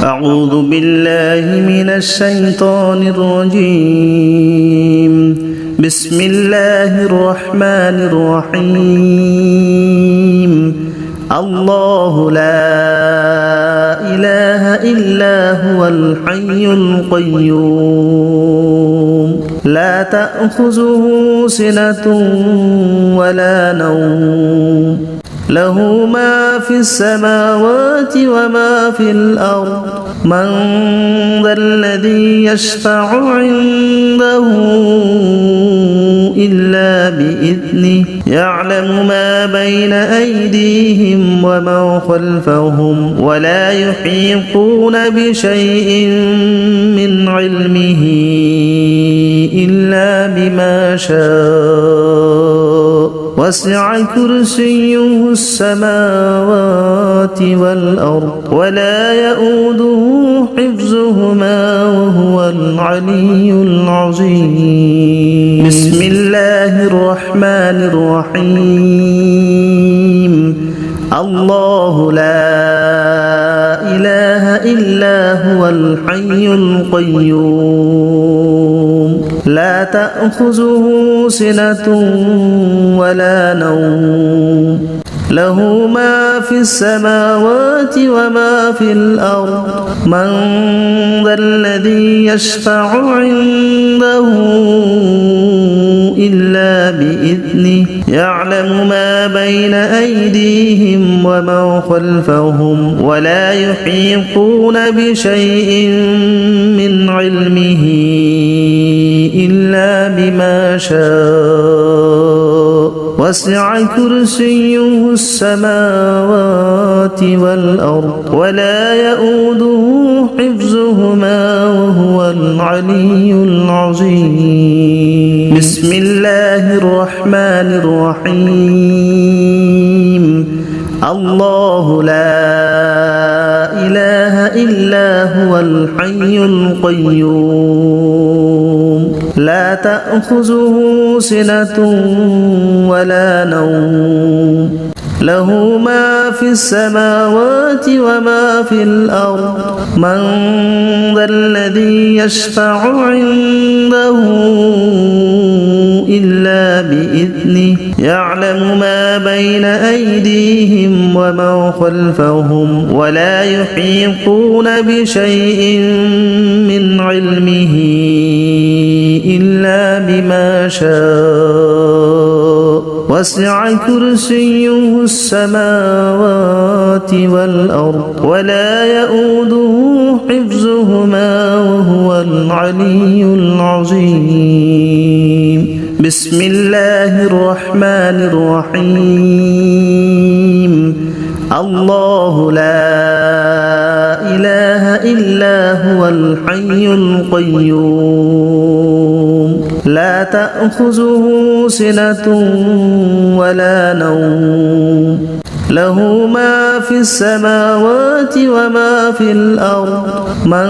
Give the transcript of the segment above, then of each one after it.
أعوذ بالله من الشيطان الرجيم بسم الله الرحمن الرحيم الله لا إله إلا هو الحي القيوم لا تأخذه سنة ولا نوم له ما في السماوات وما في الأرض من ذا الذي يشفع عنده إلا بإذنه يعلم ما بين أيديهم وما خلفهم ولا يحيطون بشيء من علمه إلا بما شاء وسع كرسيه السماوات والأرض ولا يؤوده حفظهما وهو العلي العظيم بسم الله الرحمن الرحيم الله لا إله إلا هو الحي القيوم لا تأخذه سنة ولا نوم له ما في السماوات وما في الأرض من ذا الذي يشفع عنده إلا بإذنه يعلم ما بين أيديهم وما خلفهم ولا يحيطون بشيء من علمه إلا بما شاء وسع كرسيه السماوات والأرض ولا يؤوده حفظهما وهو العلي العظيم بسم الله الرحمن الرحيم الله لا إله إلا هو الحي القيوم لا تأخذه سنة ولا نوم له ما في السماوات وما في الأرض من ذا الذي يشفع عنده إلا بإذنه يعلم ما بين أيديهم وما خلفهم ولا يحيطون بشيء من علمه إلا بما شاء وسع كرسيه السماوات والأرض ولا يؤوده حفظهما وهو العلي العظيم بسم الله الرحمن الرحيم الله لا إله إلا هو الحي القيوم لا تأخذه سنة ولا نوم له ما في السماوات وما في الأرض من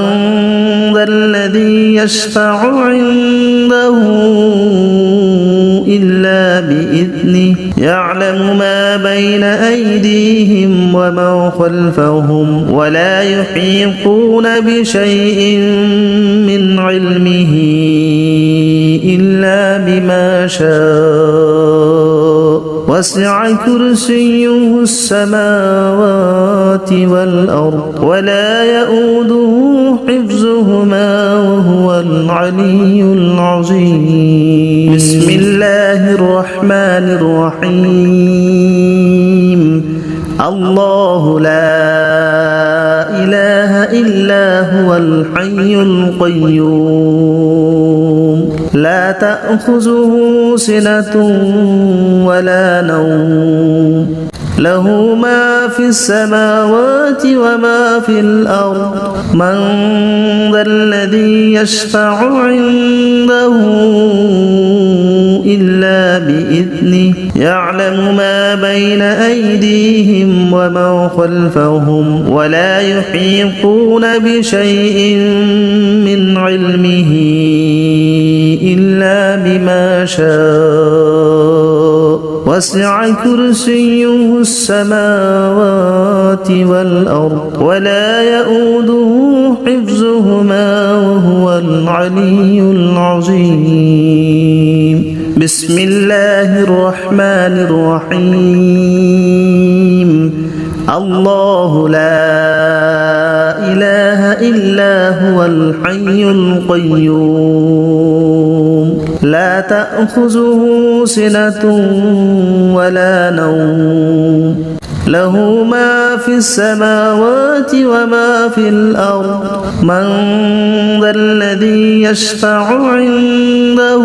ذا الذي يشفع عنده إلا بإذنه يعلم ما بين أيديهم وما خلفهم ولا يحيطون بشيء من علمه إلا بما شاء وسع كرسيه السماوات والأرض ولا يؤوده حفظهما وهو العلي العظيم بسم الله الرحمن الرحيم الله لا إله إلا هو الحي القيوم لا تأخذه سنة ولا نوم له ما في السماوات وما في الأرض من ذا الذي يشفع عنده إلا بإذنه يعلم ما بين أيديهم وما خلفهم ولا يحيطون بشيء من علمه إلا بما شاء وسع كرسيه السماوات والأرض ولا يؤوده العلي العظيم بسم الله الرحمن الرحيم الله لا إله إلا هو الحي القيوم لا تأخذه سنة ولا نوم له ما في السماوات وما في الأرض من ذا الذي يشفع عنده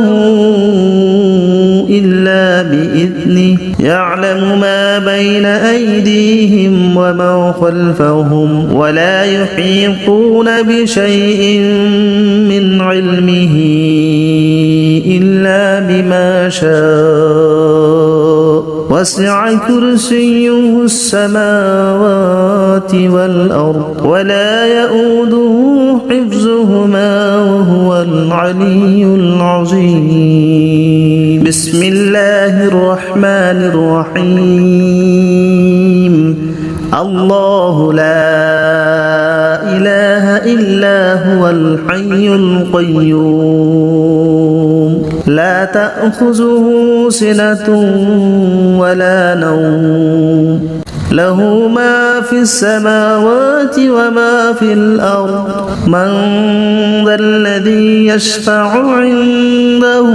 إلا بإذنه يعلم ما بين أيديهم وما خلفهم ولا يحيطون بشيء من علمه إلا بما شاء وسع كرسيه السماوات والأرض ولا يؤوده حفظهما وهو العلي العظيم بسم الله الرحمن الرحيم الله لا إله إلا هو الحي القيوم لا تأخذه سنة ولا نوم له ما في السماوات وما في الأرض من ذا الذي يشفع عنده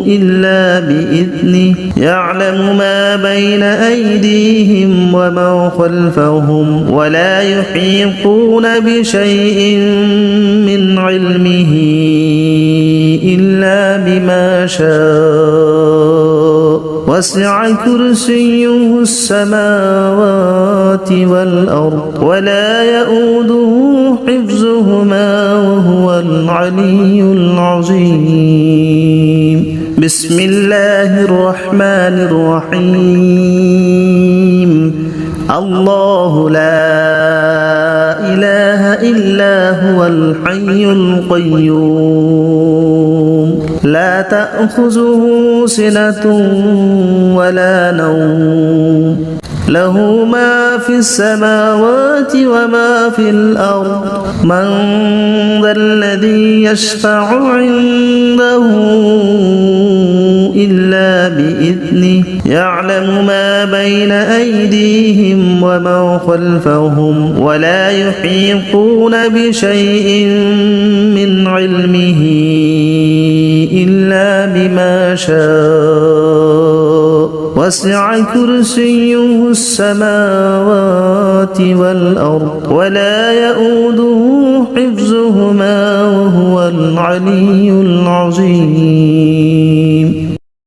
إلا بإذنه يعلم ما بين أيديهم وما خلفهم ولا يحيطون بشيء من علمه إلا بما شاء وسع كرسيه السماوات والأرض ولا يؤوده حفظهما وهو العلي العظيم بسم الله الرحمن الرحيم الله لا إله إلا هو الحي القيوم لا تأخذه سنة ولا نوم له ما في السماوات وما في الأرض من ذا الذي يشفع عنده إلا بإذنه يعلم ما بين أيديهم وما خلفهم ولا يحيطون بشيء من علمه إلا بما شاء وسع كرسيه السماوات والأرض ولا يؤوده حفظهما وهو العلي العظيم